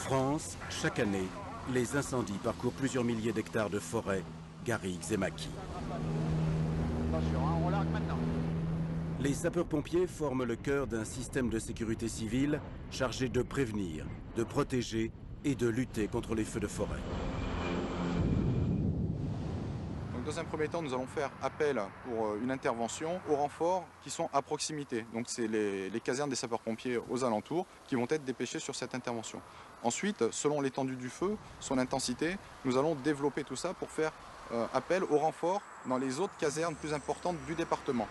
France, chaque année, les incendies parcourent plusieurs milliers d'hectares de forêts, garrigues et maquis. Attention, on largue maintenant. Les sapeurs-pompiers forment le cœur d'un système de sécurité civile chargé de prévenir, de protéger et de lutter contre les feux de forêt. Donc dans un premier temps, nous allons faire appel pour une intervention aux renforts qui sont à proximité. Donc c'est les casernes des sapeurs-pompiers aux alentours qui vont être dépêchés sur cette intervention. Ensuite, selon l'étendue du feu, son intensité, nous allons développer tout ça pour faire appel aux renforts dans les autres casernes plus importantes du département.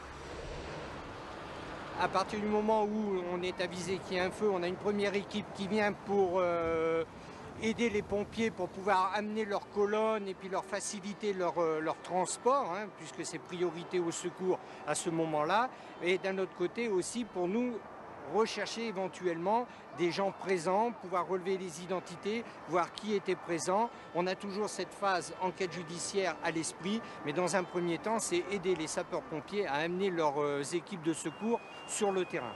À partir du moment où on est avisé qu'il y a un feu, on a une première équipe qui vient pour aider les pompiers pour pouvoir amener leurs colonnes et puis leur faciliter leur transport, hein, puisque c'est priorité au secours à ce moment-là. Et d'un autre côté aussi pour nous rechercher éventuellement des gens présents, pouvoir relever les identités, voir qui était présent. On a toujours cette phase enquête judiciaire à l'esprit, mais dans un premier temps, c'est aider les sapeurs-pompiers à amener leurs équipes de secours sur le terrain.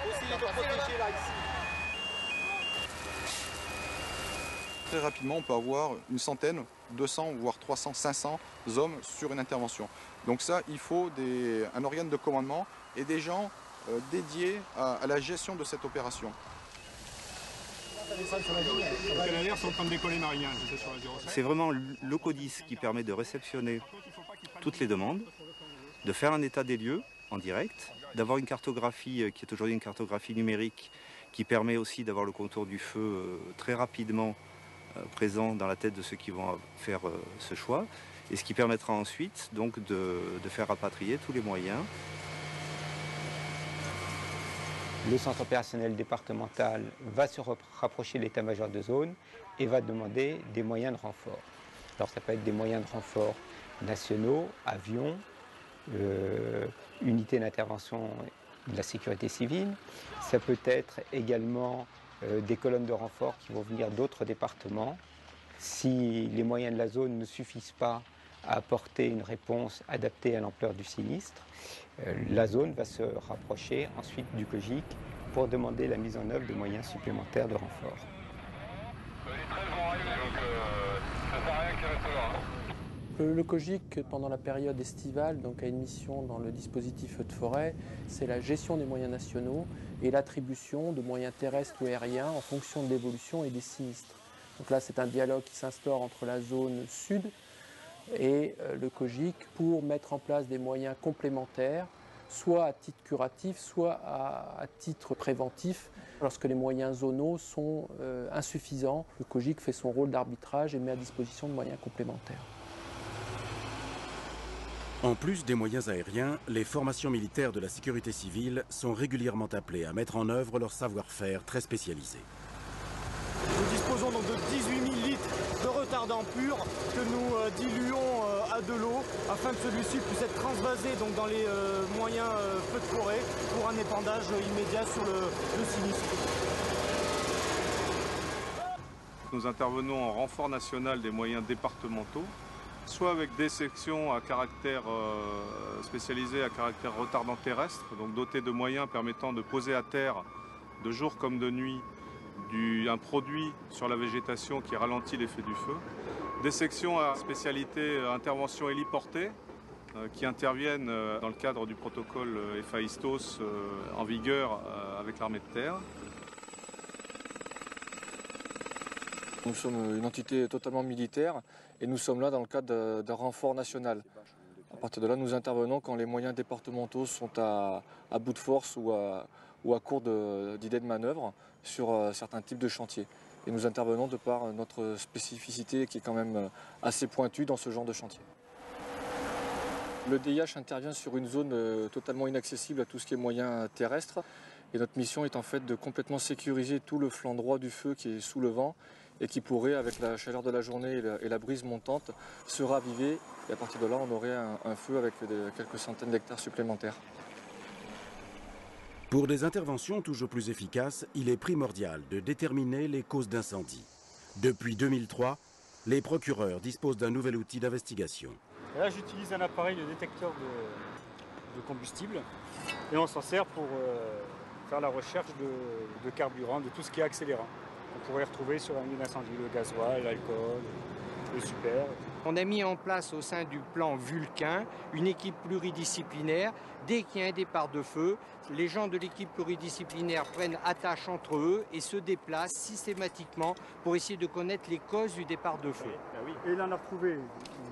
Essayez de protéger là, ici. Très rapidement, on peut avoir une centaine, 200, voire 300, 500 hommes sur une intervention. Donc ça, il faut un organe de commandement et des gens dédiés à la gestion de cette opération. Les canadiens sont en train de décoller Marien, j'étais sur la 05. C'est vraiment le CODIS qui permet de réceptionner toutes les demandes, de faire un état des lieux en direct, d'avoir une cartographie qui est aujourd'hui une cartographie numérique qui permet aussi d'avoir le contour du feu très rapidement présent dans la tête de ceux qui vont faire ce choix, et ce qui permettra ensuite donc de faire rapatrier tous les moyens. Le centre opérationnel départemental va se rapprocher de l'état-major de zone et va demander des moyens de renfort. Alors ça peut être des moyens de renfort nationaux, avions, unités d'intervention de la sécurité civile. Ça peut être également des colonnes de renfort qui vont venir d'autres départements. Si les moyens de la zone ne suffisent pas à apporter une réponse adaptée à l'ampleur du sinistre, la zone va se rapprocher ensuite du COGIC pour demander la mise en œuvre de moyens supplémentaires de renfort. Le COGIC, pendant la période estivale, donc, a une mission dans le dispositif feu de forêt, c'est la gestion des moyens nationaux et l'attribution de moyens terrestres ou aériens en fonction de l'évolution et des sinistres. Donc là, c'est un dialogue qui s'instaure entre la zone sud et le COGIC pour mettre en place des moyens complémentaires, soit à titre curatif, soit à titre préventif. Lorsque les moyens zonaux sont insuffisants, le COGIC fait son rôle d'arbitrage et met à disposition de moyens complémentaires. En plus des moyens aériens, les formations militaires de la sécurité civile sont régulièrement appelées à mettre en œuvre leur savoir-faire très spécialisé. Nous disposons donc de 18 000 litres de retardant pur que nous diluons à de l'eau afin que celui-ci puisse être transvasé donc, dans les moyens feux de forêt pour un épandage immédiat sur le sinistre. Nous intervenons en renfort national des moyens départementaux, soit avec des sections à caractère spécialisées à caractère retardant terrestre, donc dotées de moyens permettant de poser à terre de jour comme de nuit un produit sur la végétation qui ralentit l'effet du feu. Des sections à spécialité intervention héliportée qui interviennent dans le cadre du protocole EFA-ISTOS en vigueur avec l'armée de terre. Nous sommes une entité totalement militaire et nous sommes là dans le cadre d'un renfort national. À partir de là, nous intervenons quand les moyens départementaux sont à bout de force ou à court d'idées de manœuvre sur certains types de chantiers. Et nous intervenons de par notre spécificité qui est quand même assez pointue dans ce genre de chantier. Le DIH intervient sur une zone totalement inaccessible à tout ce qui est moyens terrestres. Et notre mission est en fait de complètement sécuriser tout le flanc droit du feu qui est sous le vent et qui pourrait, avec la chaleur de la journée et la brise montante, se raviver. Et à partir de là, on aurait un feu avec quelques centaines d'hectares supplémentaires. Pour des interventions toujours plus efficaces, il est primordial de déterminer les causes d'incendie. Depuis 2003, les procureurs disposent d'un nouvel outil d'investigation. Là, j'utilise un appareil de détecteur de combustible et on s'en sert pour faire la recherche de carburant, de tout ce qui est accélérant. On pourrait retrouver sur un lieu d'incendie le gasoil, l'alcool, le super. On a mis en place au sein du plan Vulcain une équipe pluridisciplinaire. Dès qu'il y a un départ de feu, les gens de l'équipe pluridisciplinaire prennent attache entre eux et se déplacent systématiquement pour essayer de connaître les causes du départ de feu. Et là, on a retrouvé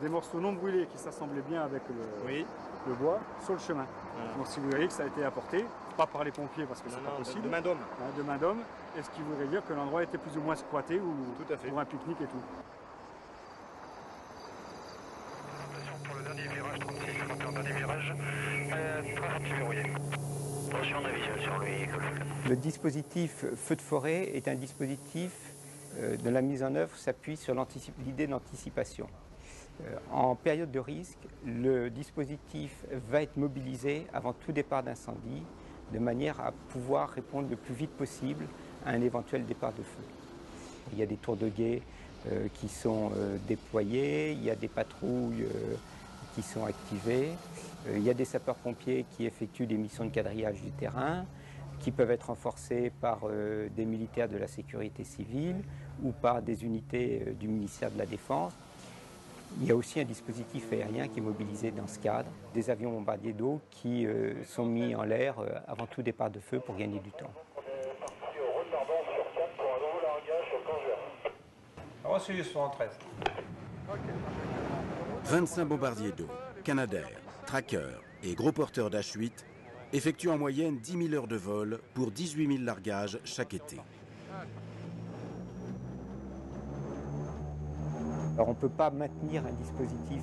des morceaux non brûlés qui s'assemblaient bien avec le bois sur le chemin. Voilà. Donc si vous voyez que ça a été apporté, pas par les pompiers parce que c'est pas possible. De main d'homme. De main d'homme. Et ce qui voudrait dire que l'endroit était plus ou moins squatté ou tout à fait. Pour un pique-nique et tout. Pour le dernier virage, 36, le dernier virage, très rapide verrouillé. Reçu en avis sur le véhicule. Le dispositif feu de forêt est un dispositif de la mise en œuvre s'appuie sur l'idée d'anticipation. En période de risque, le dispositif va être mobilisé avant tout départ d'incendie, de manière à pouvoir répondre le plus vite possible à un éventuel départ de feu. Il y a des tours de guet qui sont déployés, il y a des patrouilles qui sont activées, il y a des sapeurs-pompiers qui effectuent des missions de quadrillage du terrain, qui peuvent être renforcés par des militaires de la sécurité civile ou par des unités du ministère de la Défense. Il y a aussi un dispositif aérien qui est mobilisé dans ce cadre, des avions bombardiers d'eau qui sont mis en l'air avant tout départ de feu pour gagner du temps. Reçu 73. 25 bombardiers d'eau, Canadair, Tracker et gros porteurs d'H8 effectuent en moyenne 10 000 heures de vol pour 18 000 largages chaque été. Alors on ne peut pas maintenir un dispositif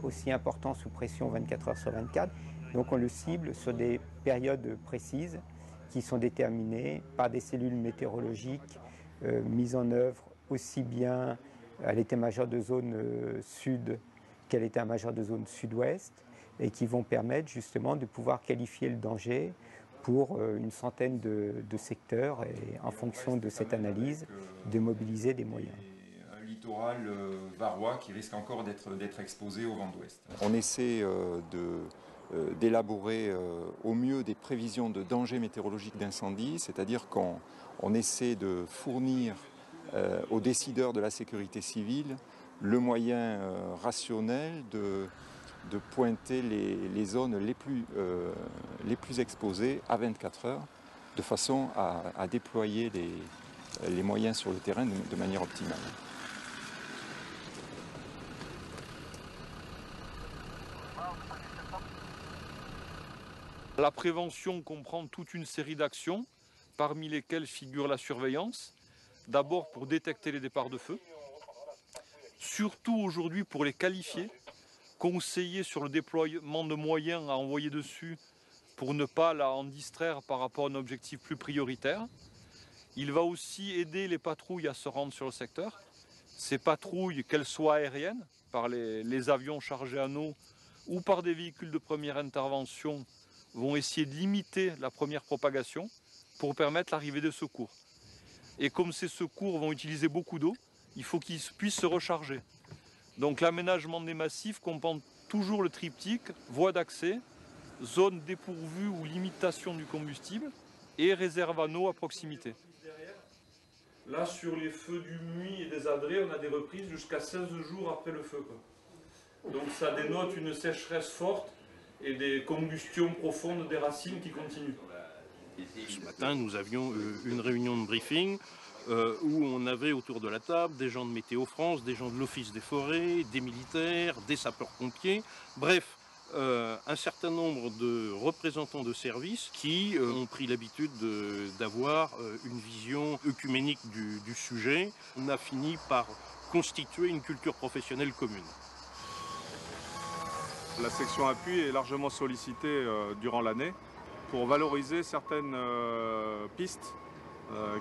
aussi important sous pression 24 heures sur 24, donc on le cible sur des périodes précises qui sont déterminées par des cellules météorologiques mises en œuvre aussi bien à l'état-major de zone sud qu'à l'état-major de zone sud-ouest et qui vont permettre justement de pouvoir qualifier le danger pour une centaine de secteurs et en fonction de cette analyse de mobiliser des moyens. Littoral varois qui risque encore d'être exposé au vent d'ouest. On essaie d'élaborer au mieux des prévisions de danger météorologique d'incendie, c'est-à-dire qu'on essaie de fournir aux décideurs de la sécurité civile le moyen rationnel de pointer les zones les plus exposées à 24 heures, de façon à déployer les moyens sur le terrain de manière optimale. La prévention comprend toute une série d'actions, parmi lesquelles figure la surveillance, d'abord pour détecter les départs de feu, surtout aujourd'hui pour les qualifier, conseiller sur le déploiement de moyens à envoyer dessus pour ne pas en distraire par rapport à un objectif plus prioritaire. Il va aussi aider les patrouilles à se rendre sur le secteur. Ces patrouilles, qu'elles soient aériennes, par les avions chargés en eau ou par des véhicules de première intervention, vont essayer de limiter la première propagation pour permettre l'arrivée des secours. Et comme ces secours vont utiliser beaucoup d'eau, il faut qu'ils puissent se recharger. Donc l'aménagement des massifs comprend toujours le triptyque, voie d'accès, zone dépourvue ou limitation du combustible et réserve en eau à proximité. Là, sur les feux du Muy et des Adrets, on a des reprises jusqu'à 16 jours après le feu. Donc ça dénote une sécheresse forte et des combustions profondes des racines qui continuent. Ce matin, nous avions une réunion de briefing où on avait autour de la table des gens de Météo France, des gens de l'Office des forêts, des militaires, des sapeurs-pompiers, bref, un certain nombre de représentants de services qui ont pris l'habitude d'avoir une vision œcuménique du sujet. On a fini par constituer une culture professionnelle commune. La section appui est largement sollicitée durant l'année pour valoriser certaines pistes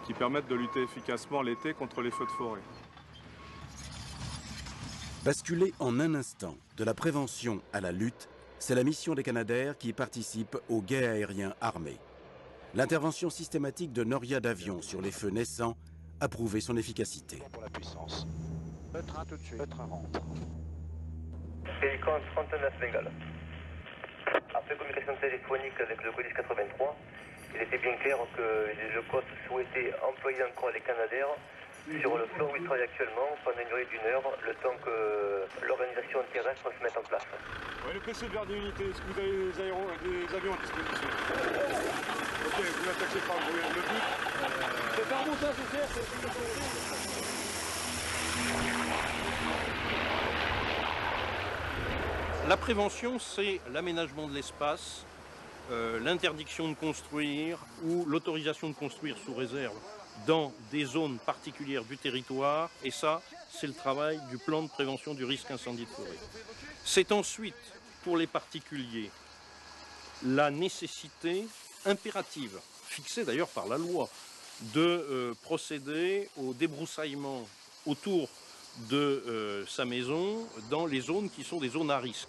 qui permettent de lutter efficacement l'été contre les feux de forêt. Basculer en un instant de la prévention à la lutte, c'est la mission des Canadair qui participe au guet aérien armé. L'intervention systématique de Noria d'avions sur les feux naissants a prouvé son efficacité. Pour la puissance. Le train tout de suite. Le train rentre. Hélicon 39 Bengale. Après communication téléphonique avec le colis 83, il était bien clair que le COS souhaitait employer encore les Canadair sur le plan où ils travaillent actuellement pendant une durée d'1 heure, le temps que l'organisation terrestre se mette en place. Ouais, le PC vers des unités, est-ce que vous avez des avions à disposition? Ok, vous l'attachez par le but. C'est faire monter à La prévention, c'est l'aménagement de l'espace, l'interdiction de construire ou l'autorisation de construire sous réserve dans des zones particulières du territoire, et ça, c'est le travail du plan de prévention du risque incendie de forêt. C'est ensuite, pour les particuliers, la nécessité impérative, fixée d'ailleurs par la loi, de procéder au débroussaillement autour de sa maison dans les zones qui sont des zones à risque.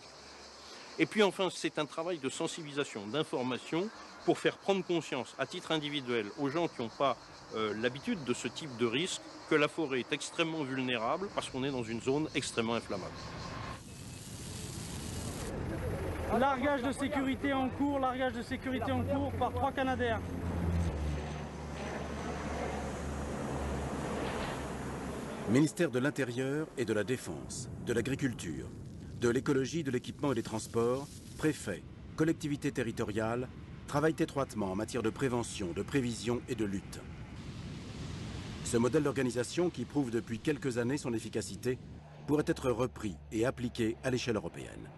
Et puis enfin, c'est un travail de sensibilisation, d'information, pour faire prendre conscience à titre individuel aux gens qui n'ont pas l'habitude de ce type de risque que la forêt est extrêmement vulnérable parce qu'on est dans une zone extrêmement inflammable. Largage de sécurité en cours par 3 Canadair. Ministère de l'Intérieur et de la Défense, de l'Agriculture, de l'Écologie, de l'Équipement et des Transports, préfets, collectivités territoriales, travaillent étroitement en matière de prévention, de prévision et de lutte. Ce modèle d'organisation, qui prouve depuis quelques années son efficacité, pourrait être repris et appliqué à l'échelle européenne.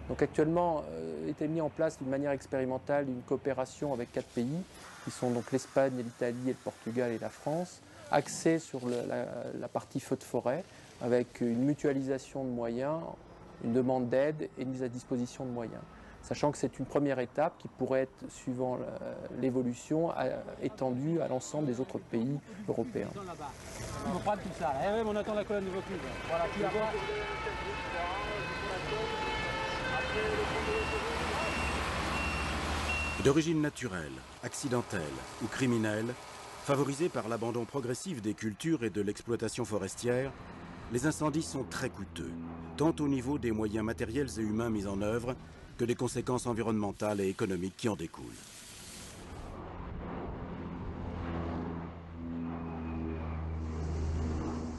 Donc actuellement, est mis en place d'une manière expérimentale une coopération avec 4 pays, qui sont donc l'Espagne, l'Italie, le Portugal et la France, axée sur la partie feu de forêt, avec une mutualisation de moyens, une demande d'aide et une mise à disposition de moyens. Sachant que c'est une première étape qui pourrait être, suivant l'évolution, étendue à l'ensemble des autres pays européens. On va prendre tout ça. Là. On attend la colonne de Vaucluse. Voilà, qui a pas. D'origine naturelle, accidentelle ou criminelle, favorisée par l'abandon progressif des cultures et de l'exploitation forestière, les incendies sont très coûteux, tant au niveau des moyens matériels et humains mis en œuvre que des conséquences environnementales et économiques qui en découlent.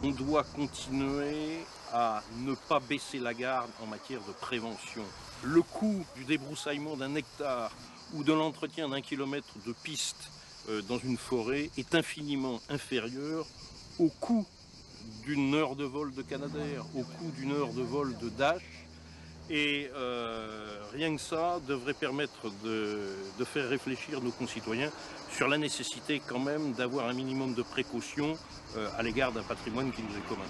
On doit continuer à ne pas baisser la garde en matière de prévention. Le coût du débroussaillement d'un hectare ou de l'entretien d'un kilomètre de piste dans une forêt est infiniment inférieur au coût d'une heure de vol de Canadair, au coût d'une heure de vol de Dash. Et rien que ça devrait permettre de faire réfléchir nos concitoyens sur la nécessité quand même d'avoir un minimum de précaution à l'égard d'un patrimoine qui nous est commun.